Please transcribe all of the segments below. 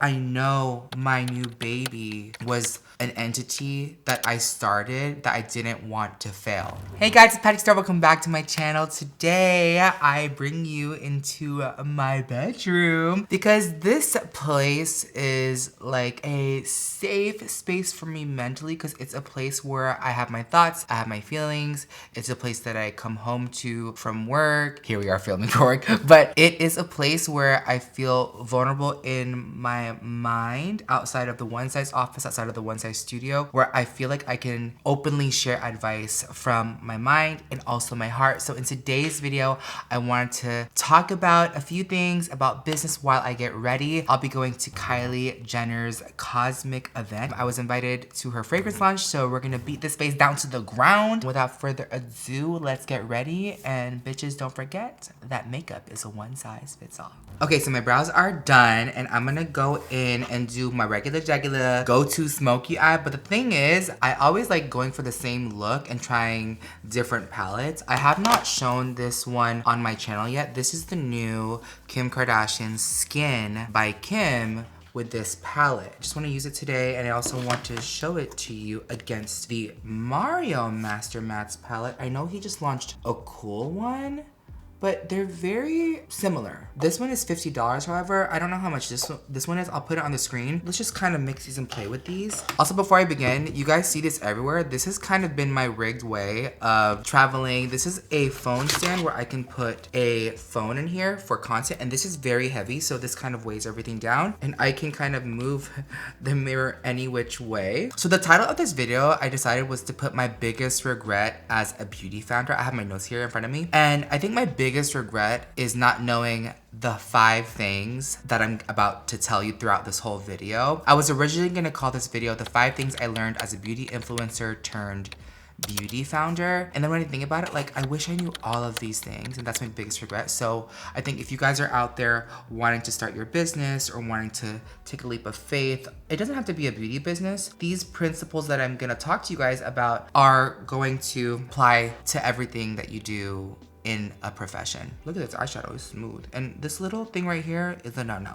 I know my new baby was an entity that I started that I didn't want to fail. Hey guys, it's PatrickStarrr. Welcome back to my channel. Today, I bring you into my bedroom because this place is like a safe space for me mentally because it's a place where I have my thoughts, I have my feelings. It's a place that I come home to from work. Here we are filming for work, but it is a place where I feel vulnerable in my mind outside of the one size office, outside of the one size studio, where I feel like I can openly share advice from my mind and also my heart. So in today's video, I wanted to talk about a few things about business while I get ready. I'll be going to Kylie Jenner's cosmic event. I was invited to her fragrance launch, so we're gonna beat this space down to the ground. Without further ado, let's get ready. And bitches, don't forget that makeup is a one size fits all. Okay, so my brows are done and I'm gonna go in and do my regular go-to smoky eye. But the thing is, I always like going for the same look and trying different palettes. I have not shown this one on my channel yet. This is the new Kim Kardashian Skin by Kim with this palette. I just want to use it today, and I also want to show it to you against the Mario Master Mattes palette. I know he just launched a cool one, but they're very similar. This one is $50, however. I don't know how much this one is. I'll put it on the screen. Let's just kind of mix these and play with these. Also, before I begin, you guys see this everywhere. This has kind of been my rigged way of traveling. This is a phone stand where I can put a phone in here for content, and this is very heavy, so this kind of weighs everything down, and I can kind of move the mirror any which way. So the title of this video, I decided, was to put my biggest regret as a beauty founder. I have my notes here in front of me, and I think my biggest regret is not knowing the 5 things that I'm about to tell you throughout this whole video. I was originally gonna call this video the 5 things I learned as a beauty influencer turned beauty founder. And then when I think about it, like, I wish I knew all of these things, and that's my biggest regret. So I think if you guys are out there wanting to start your business or wanting to take a leap of faith, it doesn't have to be a beauty business. These principles that I'm gonna talk to you guys about are going to apply to everything that you do in a profession. Look at this eyeshadow, is smooth. And this little thing right here is a no-no.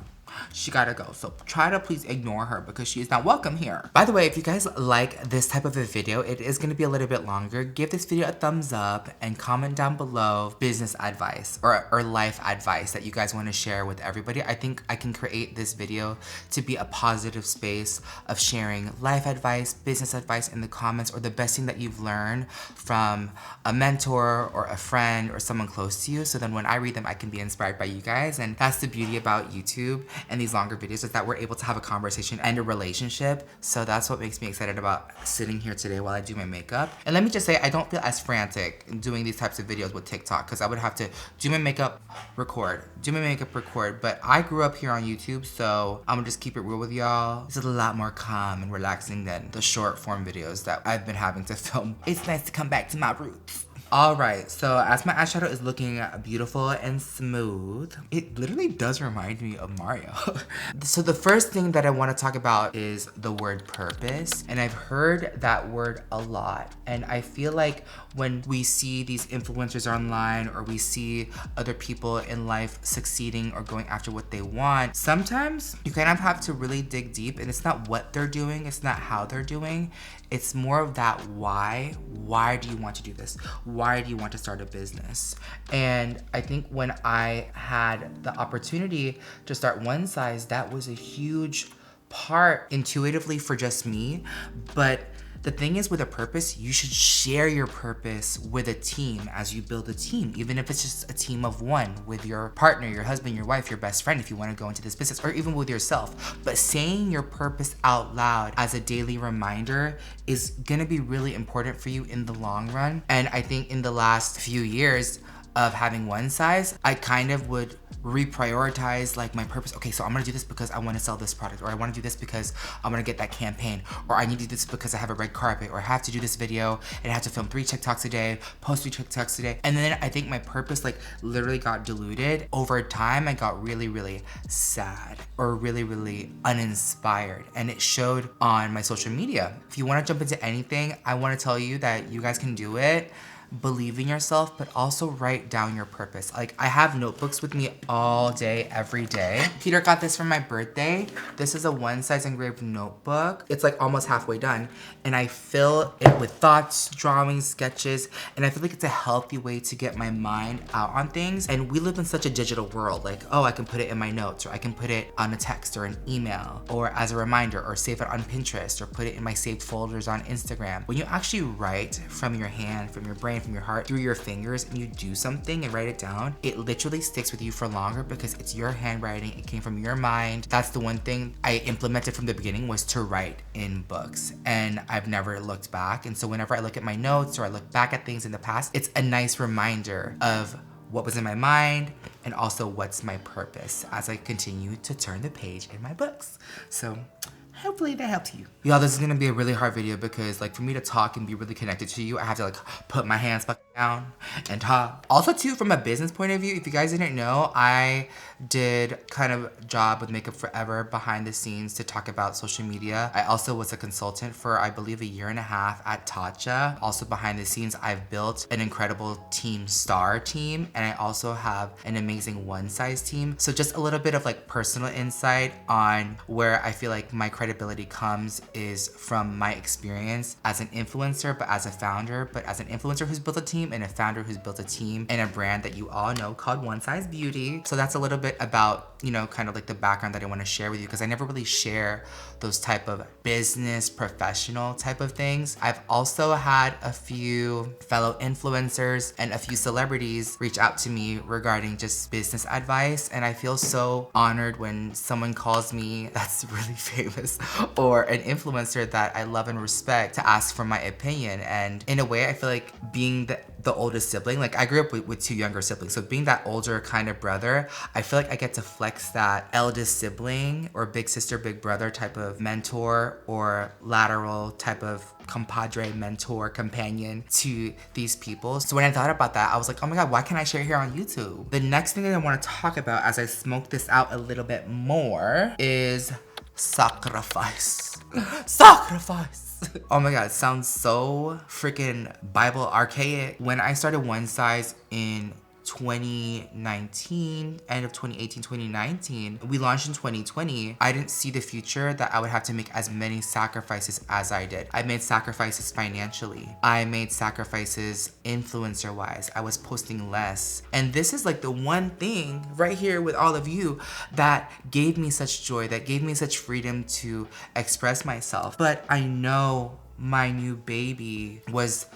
She gotta go. So try to please ignore her because she is not welcome here. By the way, if you guys like this type of a video, it is gonna be a little bit longer. Give this video a thumbs up and comment down below business advice or life advice that you guys wanna share with everybody. I think I can create this video to be a positive space of sharing life advice, business advice in the comments, or the best thing that you've learned from a mentor or a friend or someone close to you. So then when I read them, I can be inspired by you guys. And that's the beauty about YouTube and these longer videos, is that we're able to have a conversation and a relationship. So that's what makes me excited about sitting here today while I do my makeup. And let me just say, I don't feel as frantic doing these types of videos with TikTok, because I would have to do my makeup, record, do my makeup, record. But I grew up here on YouTube, so I'm gonna just keep it real with y'all. It's a lot more calm and relaxing than the short form videos that I've been having to film. It's nice to come back to my roots. All right, so as my eyeshadow is looking beautiful and smooth, it literally does remind me of Mario. So the first thing that I want to talk about is the word purpose. And I've heard that word a lot. And I feel like when we see these influencers online, or we see other people in life succeeding or going after what they want, sometimes you kind of have to really dig deep, and it's not what they're doing, it's not how they're doing. It's more of that why. Why do you want to do this? Why do you want to start a business? And I think when I had the opportunity to start One Size, that was a huge part intuitively for just me. But the thing is, with a purpose, you should share your purpose with a team as you build a team, even if it's just a team of one, with your partner, your husband, your wife, your best friend, if you want to go into this business, or even with yourself. But saying your purpose out loud as a daily reminder is gonna be really important for you in the long run. And I think in the last few years of having One Size, I kind of would reprioritize like my purpose. Okay, so I'm gonna do this because I want to sell this product, or I want to do this because I'm gonna get that campaign, or I need to do this because I have a red carpet, or I have to do this video and I have to film 3 TikToks a day, post 3 TikToks a day. And then I think my purpose like literally got diluted. Over time, I got really, really sad, or really, really uninspired. And it showed on my social media. If you want to jump into anything, I want to tell you that you guys can do it. believe in yourself, but also write down your purpose. Like, I have notebooks with me all day, every day. Peter got this for my birthday. This is a one-size engraved notebook. It's like almost halfway done. And I fill it with thoughts, drawings, sketches, and I feel like it's a healthy way to get my mind out on things. And we live in such a digital world. Like, oh, I can put it in my notes, or I can put it on a text or an email, or as a reminder, or save it on Pinterest, or put it in my saved folders on Instagram. When you actually write from your hand, from your brain, from your heart, through your fingers, and you do something and write it down, it literally sticks with you for longer because it's your handwriting, it came from your mind. That's the one thing I implemented from the beginning, was to write in books, and I've never looked back. And so whenever I look at my notes or I look back at things in the past, it's a nice reminder of what was in my mind and also what's my purpose as I continue to turn the page in my books. So hopefully that helps you. Y'all, this is gonna be a really hard video because, like, for me to talk and be really connected to you, I have to, like, put my hands back down and talk. Also, too, from a business point of view, if you guys didn't know, I did kind of a job with Makeup Forever behind the scenes to talk about social media. I also was a consultant for, I believe, 1.5 years at Tatcha. Also behind the scenes, I've built an incredible Team Star team, and I also have an amazing one size team. So just a little bit of, like, personal insight on where I feel like my credibility comes is from my experience as an influencer, but as a founder, but as an influencer who's built a team and a founder who's built a team and a brand that you all know called One Size Beauty. So that's a little bit about, you know, kind of like the background that I want to share with you, because I never really share those type of business professional type of things. I've also had a few fellow influencers and a few celebrities reach out to me regarding just business advice, and I feel so honored when someone calls me that's really famous or an influencer that I love and respect to ask for my opinion. And in a way, I feel like being the oldest sibling, like, I grew up with 2 younger siblings, so being that older kind of brother, I feel like I get to flex that eldest sibling or big sister, big brother type of mentor, or lateral type of compadre, mentor, companion to these people. So when I thought about that, I was like, oh my God, why can't I share it here on YouTube? The next thing that I want to talk about as I smoke this out a little bit more is sacrifice. Sacrifice. Oh my God, it sounds so freaking Bible archaic. When I started One Size in 2019, end of 2018, 2019, we launched in 2020. I didn't see the future that I would have to make as many sacrifices as I did. I made sacrifices financially. I made sacrifices influencer wise. I was posting less. And this is like the one thing right here with all of you that gave me such joy, that gave me such freedom to express myself. But I know my new baby was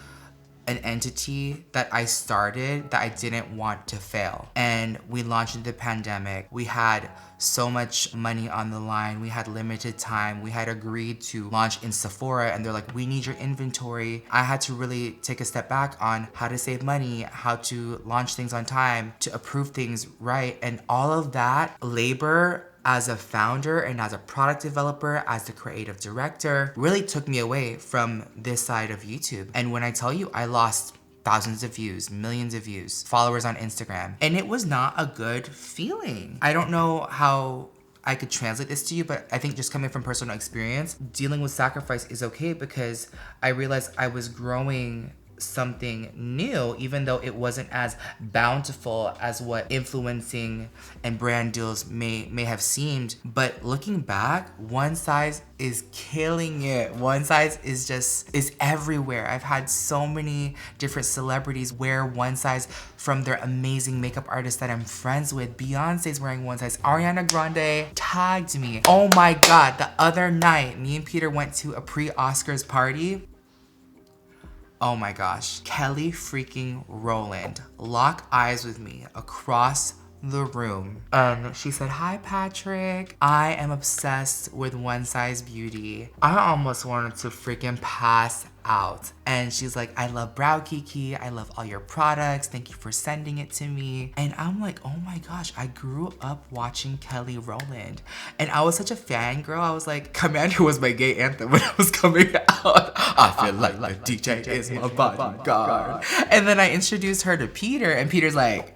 an entity that I started that I didn't want to fail. And we launched into the pandemic. We had so much money on the line. We had limited time. We had agreed to launch in Sephora, and they're like, we need your inventory. I had to really take a step back on how to save money, how to launch things on time, to approve things right. And all of that labor as a founder and as a product developer, as the creative director, really took me away from this side of YouTube. And when I tell you, I lost thousands of views, millions of views, followers on Instagram, and it was not a good feeling. I don't know how I could translate this to you, but I think just coming from personal experience, dealing with sacrifice is okay, because I realized I was growing something new, even though it wasn't as bountiful as what influencing and brand deals may have seemed. But looking back, One Size is killing it. One Size is everywhere. I've had so many different celebrities wear One Size, from their amazing makeup artists that I'm friends with. Beyonce's wearing One Size. Ariana Grande tagged me. Oh my God, the other night, me and Peter went to a pre-Oscars party. Oh my gosh, Kelly freaking Rowland locked eyes with me across the room. She said, hi Patrick, I am obsessed with One Size Beauty. I almost wanted to freaking pass out. And she's like, I love Brow Kiki, I love all your products, thank you for sending it to me. And I'm like, oh my gosh, I grew up watching Kelly Rowland, and I was such a fangirl. I was like, Commander was my gay anthem when I was coming out. I feel like the DJ is my bodyguard. And then I introduced her to Peter, and Peter's like,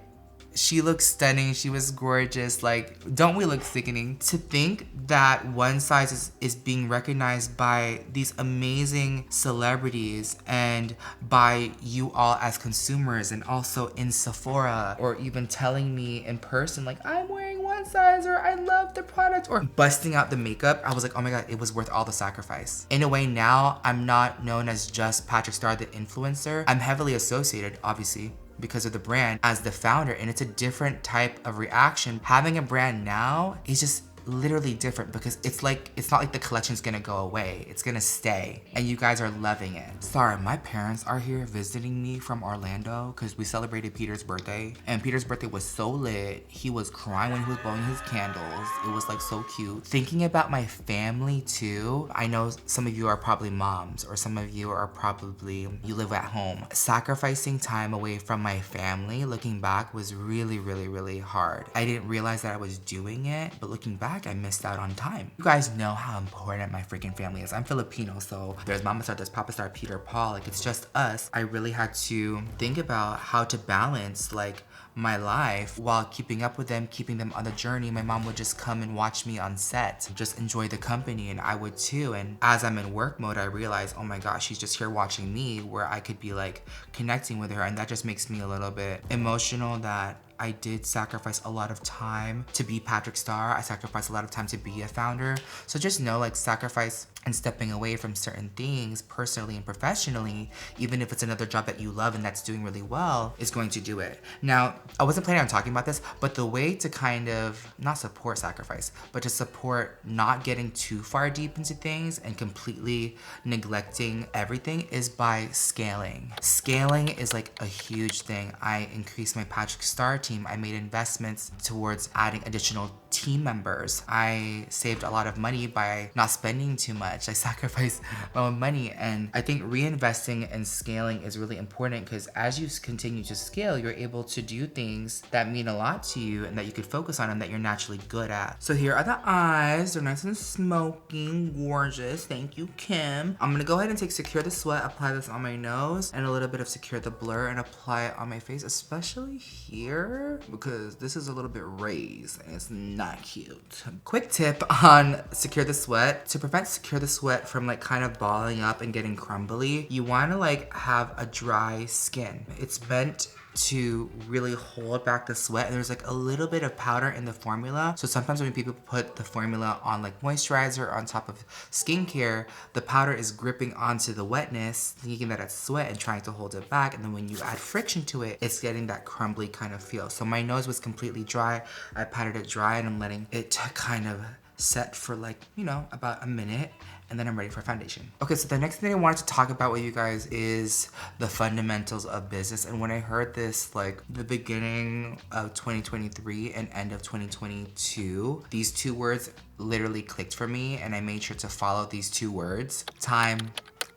she looked stunning. She was gorgeous. Like, don't we look sickening? To think that One Size is being recognized by these amazing celebrities and by you all as consumers, and also in Sephora, or even telling me in person like, I'm wearing One Size, or I love the product, or busting out the makeup. I was like, oh my God, it was worth all the sacrifice. In a way, now I'm not known as just PatrickStarrr the influencer. I'm heavily associated, obviously, because of the brand as the founder, and it's a different type of reaction. Having a brand now is just literally different, because it's not like the collection's gonna go away. It's gonna stay, and you guys are loving it. Sorry, my parents are here visiting me from Orlando because we celebrated Peter's birthday, and Peter's birthday was so lit. He was crying when he was blowing his candles. It was like so cute. Thinking about my family too, I know some of you are probably moms, or some of you are probably, you live at home. Sacrificing time away from my family, looking back, was really, really, really hard. I didn't realize that I was doing it, but looking back, I missed out on time. You guys know how important my freaking family is. I'm Filipino, so there's Mama Star, there's Papa Star, Peter, Paul, like it's just us. I really had to think about how to balance like my life while keeping up with them, keeping them on the journey. My mom would just come and watch me on set, just enjoy the company, and I would too. And as I'm in work mode, I realized, oh my gosh, she's just here watching me, where I could be like connecting with her, and that just makes me a little bit emotional that I did sacrifice a lot of time to be PatrickStarrr. I sacrificed a lot of time to be a founder. So just know, like, sacrifice and stepping away from certain things personally and professionally, even if it's another job that you love and that's doing really well, is going to do it. Now, I wasn't planning on talking about this, but the way to kind of not support sacrifice, but to support not getting too far deep into things and completely neglecting everything is by scaling. Scaling is like a huge thing. I increased my PatrickStarrr team. I made investments towards adding additional team members. I saved a lot of money by not spending too much. I sacrificed my own money, and I think reinvesting and scaling is really important, because as you continue to scale, you're able to do things that mean a lot to you and that you could focus on and that you're naturally good at. So here are the eyes. They're nice and smoking, gorgeous. Thank you, Kim. I'm gonna go ahead and take Secure the Sweat, apply this on my nose, and a little bit of Secure the Blur, and apply it on my face, especially here, because this is a little bit raised and it's not cute. Quick tip on Secure the Sweat. To prevent Secure the Sweat from like kind of balling up and getting crumbly, you want to like have a dry skin. It's meant to really hold back the sweat, and there's like a little bit of powder in the formula. So sometimes when people put the formula on like moisturizer on top of skincare, the powder is gripping onto the wetness, thinking that it's sweat and trying to hold it back, and then when you add friction to it, it's getting that crumbly kind of feel. So my nose was completely dry. I patted it dry, and I'm letting it kind of set for like, you know, about a minute, and then I'm ready for foundation. Okay, so the next thing I wanted to talk about with you guys is the fundamentals of business. And when I heard this, like the beginning of 2023 and end of 2022, these two words literally clicked for me, and I made sure to follow these two words: time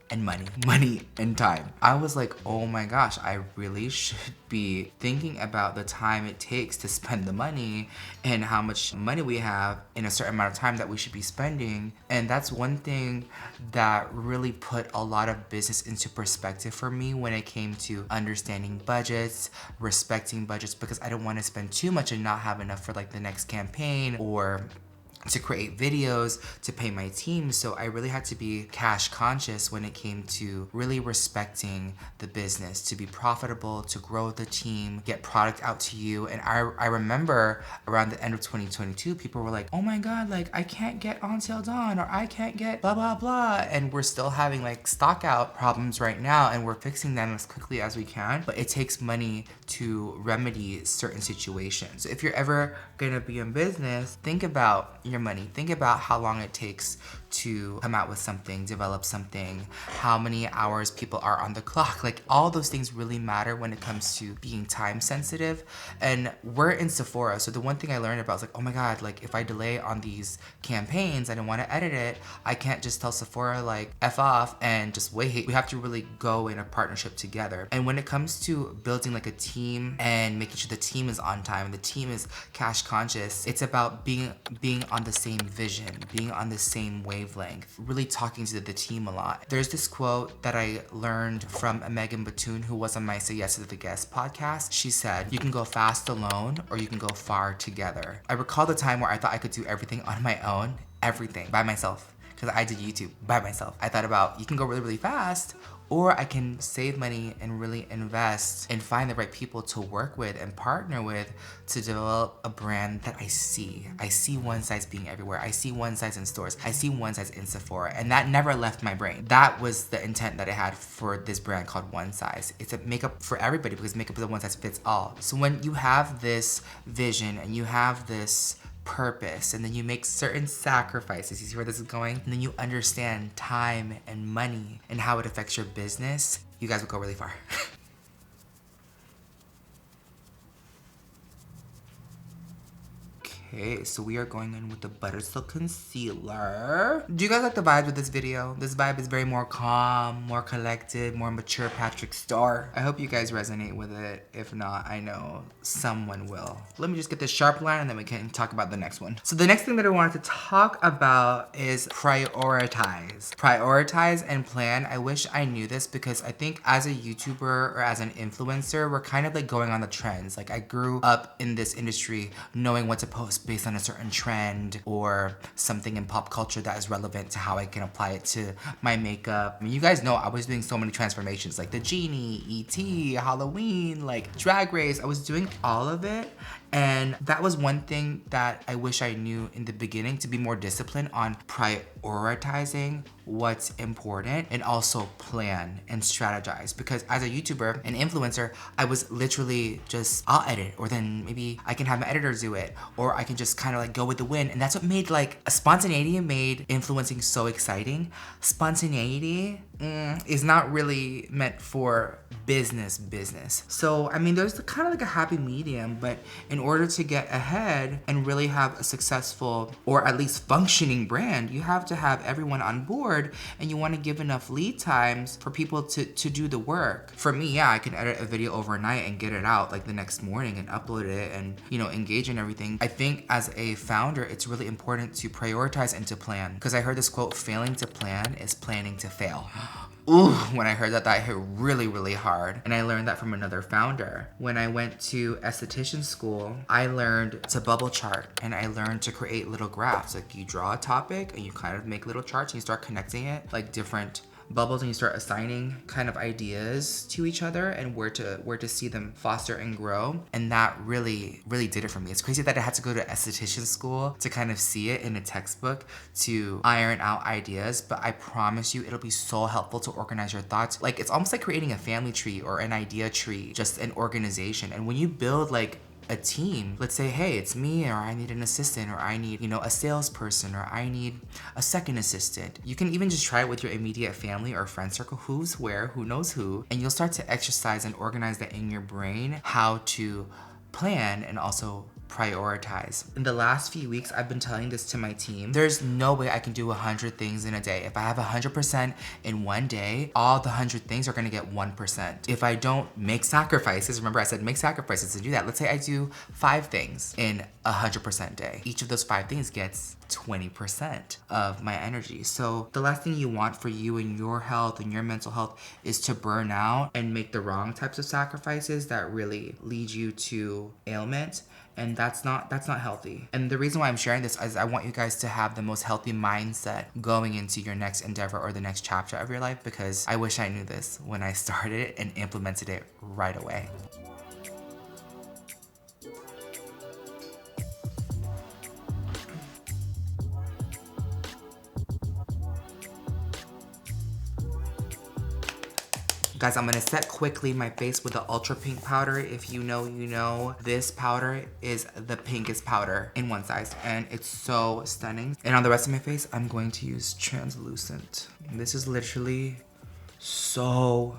and money. Money and time. I was like, oh my gosh, I really should be thinking about the time it takes to spend the money and how much money we have in a certain amount of time that we should be spending. And that's one thing that really put a lot of business into perspective for me when it came to understanding budgets, respecting budgets, because I don't want to spend too much and not have enough for like the next campaign or to create videos, to pay my team. So I really had to be cash conscious when it came to really respecting the business, to be profitable, to grow the team, get product out to you. And I remember around the end of 2022, people were like, oh my God, like I can't get on sale done, or I can't get blah, blah, blah. And we're still having like stock out problems right now, and we're fixing them as quickly as we can. But it takes money to remedy certain situations. So if you're ever gonna be in business, think about your money. Think about how long it takes to come out with something, develop something, how many hours people are on the clock. Like all those things really matter when it comes to being time sensitive. And we're in Sephora, so the one thing I learned about was like, oh my God, like if I delay on these campaigns, I don't want to edit it, I can't just tell Sephora like F off and just wait. We have to really go in a partnership together. And when it comes to building like a team and making sure the team is on time, the team is cash conscious, it's about being on the same vision, being on the same wavelength, wavelength, really talking to the team a lot. There's this quote that I learned from Megan Batoon, who was on my Say Yes to the Guest podcast. She said, "You can go fast alone or you can go far together." I recall the time where I thought I could do everything on my own, everything by myself, because I did YouTube by myself. I thought about, you can go really, really fast, or I can save money and really invest and find the right people to work with and partner with to develop a brand that I see. I see One Size being everywhere. I see One Size in stores. I see One Size in Sephora, and that never left my brain. That was the intent that I had for this brand called One Size. It's a makeup for everybody because makeup is a one size fits all. So when you have this vision and you have this purpose, and then you make certain sacrifices, you see where this is going, and then you understand time and money and how it affects your business, you guys will go really far. Okay, so we are going in with the Butter Silk Concealer. Do you guys like the vibe with this video? This vibe is very more calm, more collected, more mature PatrickStarrr. I hope you guys resonate with it. If not, I know someone will. Let me just get this sharp line and then we can talk about the next one. So the next thing that I wanted to talk about is prioritize. Prioritize and plan. I wish I knew this because I think as a YouTuber or as an influencer, we're kind of like going on the trends. Like I grew up in this industry knowing what to post based on a certain trend or something in pop culture that is relevant to how I can apply it to my makeup. I mean, you guys know I was doing so many transformations like the Genie, E.T., Halloween, like Drag Race. I was doing all of it. And that was one thing that I wish I knew in the beginning, to be more disciplined on prioritizing what's important and also plan and strategize. Because as a YouTuber and influencer, I was literally just, I'll edit, or then maybe I can have my editor do it, or I can just kind of like go with the wind. And that's what made like a spontaneity made influencing so exciting. Spontaneity is not really meant for business. So, I mean, there's kind of like a happy medium, but in order to get ahead and really have a successful or at least functioning brand, you have to have everyone on board, and you want to give enough lead times for people to do the work. For me, yeah, I can edit a video overnight and get it out like the next morning and upload it and, you know, engage in everything. I think as a founder, it's really important to prioritize and to plan, because I heard this quote, failing to plan is planning to fail. Ooh, when I heard that, that hit really, really hard. And I learned that from another founder. When I went to esthetician school, I learned to bubble chart, and I learned to create little graphs. Like you draw a topic and you kind of make little charts and you start connecting it like different bubbles, and you start assigning kind of ideas to each other and where to see them foster and grow. And that really, really did it for me. It's crazy that I had to go to esthetician school to kind of see it in a textbook to iron out ideas, but I promise you it'll be so helpful to organize your thoughts. Like it's almost like creating a family tree or an idea tree, just an organization. And when you build like a team, let's say, hey, it's me, or I need an assistant, or I need, you know, a salesperson, or I need a second assistant. You can even just try it with your immediate family or friend circle, who's where, who knows who, and you'll start to exercise and organize that in your brain, how to plan and also prioritize. In the last few weeks, I've been telling this to my team. There's no way I can do 100 things in a day. If I have 100% in one day, all the 100 things are gonna get 1%. If I don't make sacrifices, remember I said make sacrifices to do that. Let's say I do 5 things in 100% day. Each of those 5 things gets 20% of my energy. So the last thing you want for you and your health and your mental health is to burn out and make the wrong types of sacrifices that really lead you to ailment. And that's not healthy. And the reason why I'm sharing this is I want you guys to have the most healthy mindset going into your next endeavor or the next chapter of your life, because I wish I knew this when I started and implemented it right away. Guys, I'm gonna set quickly my face with the ultra pink powder. If you know, you know. This powder is the pinkest powder in One Size, and it's so stunning. And on the rest of my face, I'm going to use translucent. This is literally so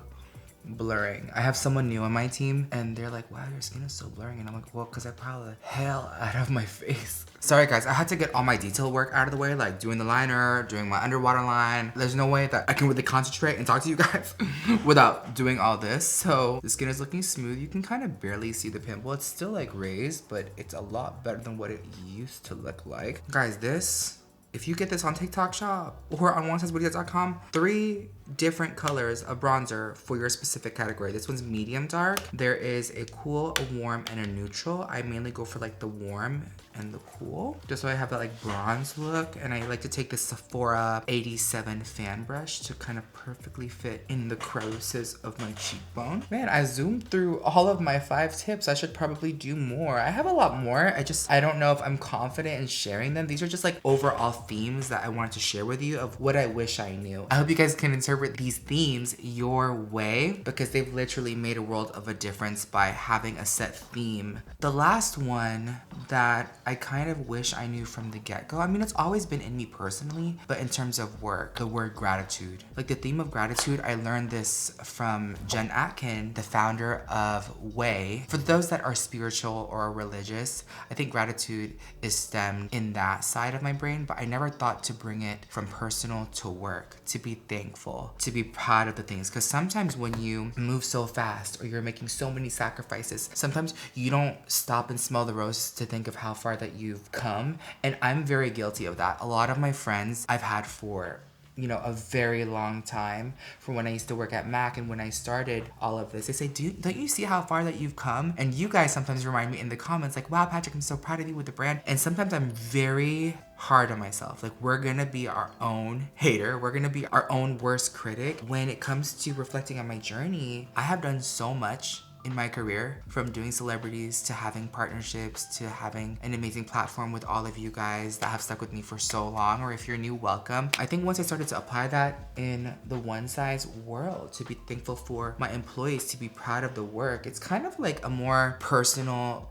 blurring. I have someone new on my team and they're like, wow, your skin is so blurring. And I'm like, well, because I powder the hell out of my face. Sorry guys, I had to get all my detail work out of the way, like doing the liner, doing my underwater line. There's no way that I can really concentrate and talk to you guys without doing all this. So the skin is looking smooth. You can kind of barely see the pimple. It's still like raised, but it's a lot better than what it used to look like. Guys, this if you get this on TikTok shop or on westwoodblvd.com, 3 different colors of bronzer for your specific category. This one's medium dark. There is a cool, a warm, and a neutral. I mainly go for like the warm and the cool, just so I have that like bronze look. And I like to take this Sephora 87 fan brush to kind of perfectly fit in the crevices of my cheekbone. Man, I zoomed through all of my 5 tips. I should probably do more. I have a lot more. I don't know if I'm confident in sharing them. These are just like overall themes that I wanted to share with you of what I wish I knew. I hope you guys can interpret these themes your way, because they've literally made a world of a difference by having a set theme. The last one that I kind of wish I knew from the get-go, I mean, it's always been in me personally, but in terms of work, the word gratitude. Like the theme of gratitude, I learned this from Jen Atkin, the founder of Way. For those that are spiritual or religious, I think gratitude is stemmed in that side of my brain, but I never thought to bring it from personal to work, to be thankful, to be proud of the things. Because sometimes when you move so fast or you're making so many sacrifices, sometimes you don't stop and smell the roses to think of how far that you've come. And I'm very guilty of that. A lot of my friends I've had for, you know, a very long time, from when I used to work at Mac and when I started all of this, they say, don't you see how far that you've come? And you guys sometimes remind me in the comments like, wow, Patrick, I'm so proud of you with the brand. And sometimes I'm very hard on myself. Like, we're gonna be our own hater. We're gonna be our own worst critic. When it comes to reflecting on my journey, I have done so much in my career, from doing celebrities to having partnerships to having an amazing platform with all of you guys that have stuck with me for so long. Or if you're new, welcome. I think once I started to apply that in the one size world, to be thankful for my employees, to be proud of the work, it's kind of like a more personal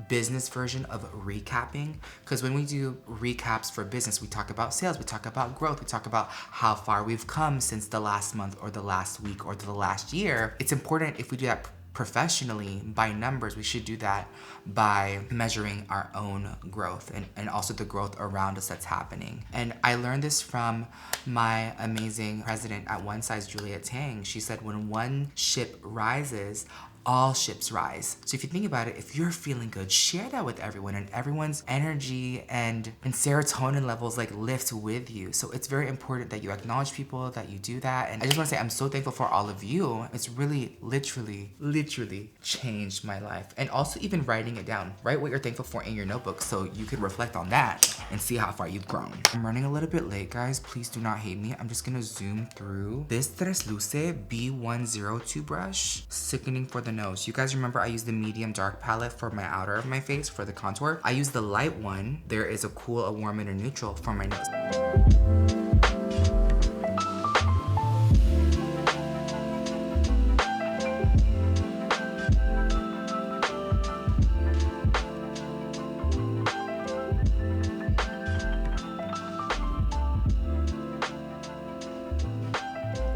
business version of recapping. Because when we do recaps for business, we talk about sales, we talk about growth, we talk about how far we've come since the last month or the last week or the last year. It's important, if we do that professionally by numbers, we should do that by measuring our own growth and also the growth around us that's happening. And I learned this from my amazing president at One Size, Juliet Tang. She said, when one ship rises, all ships rise. So if you think about it, if you're feeling good, share that with everyone, and everyone's energy and serotonin levels like lift with you. So it's very important that you acknowledge people, that you do that. And I just want to say I'm so thankful for all of you. It's really literally changed my life. And also even writing it down. Write what you're thankful for in your notebook so you can reflect on that and see how far you've grown. I'm running a little bit late, guys. Please do not hate me. I'm just gonna zoom through this Transluce B102 brush. Sickening for the nose. You guys remember I used the medium dark palette for my outer of my face for the contour. I used the light one. There is a cool, a warm, and a neutral for my nose.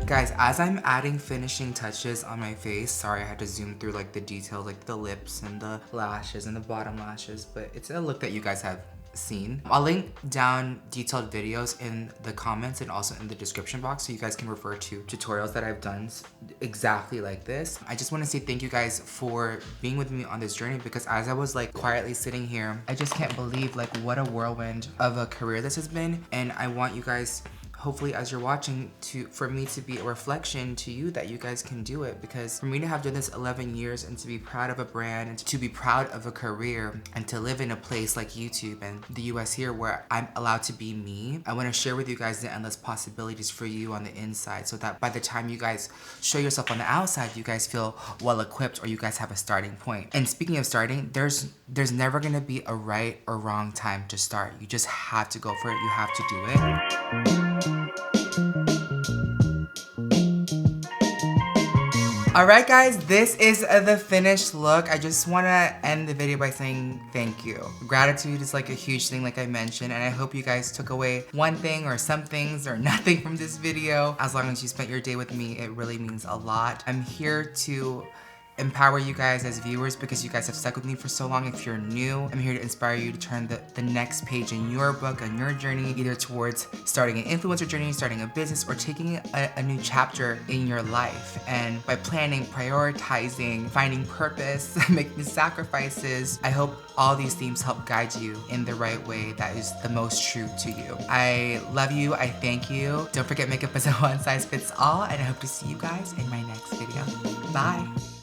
Guys, as I'm adding finishing touches on my face, sorry I had to zoom through like the details, like the lips and the lashes and the bottom lashes, but it's a look that you guys have seen. I'll link down detailed videos in the comments and also in the description box so you guys can refer to tutorials that I've done exactly like this. I just want to say thank you guys for being with me on this journey, because as I was like quietly sitting here, I just can't believe like what a whirlwind of a career this has been. And I want you guys, hopefully as you're watching, for me to be a reflection to you that you guys can do it. Because for me to have done this 11 years and to be proud of a brand and to be proud of a career and to live in a place like YouTube and the US here where I'm allowed to be me, I want to share with you guys the endless possibilities for you on the inside, so that by the time you guys show yourself on the outside, you guys feel well equipped, or you guys have a starting point. And speaking of starting, there's never gonna be a right or wrong time to start. You just have to go for it. You have to do it. Alright guys, this is the finished look. I just want to end the video by saying thank you. Gratitude is like a huge thing, like I mentioned, and I hope you guys took away one thing or some things or nothing from this video. As long as you spent your day with me, it really means a lot. I'm here to empower you guys as viewers because you guys have stuck with me for so long. If you're new, I'm here to inspire you to turn the next page in your book, on your journey, either towards starting an influencer journey, starting a business, or taking a new chapter in your life. And by planning, prioritizing, finding purpose, making sacrifices, I hope all these themes help guide you in the right way that is the most true to you. I love you, I thank you. Don't forget, makeup isn't one size fits all, and I hope to see you guys in my next video. Bye.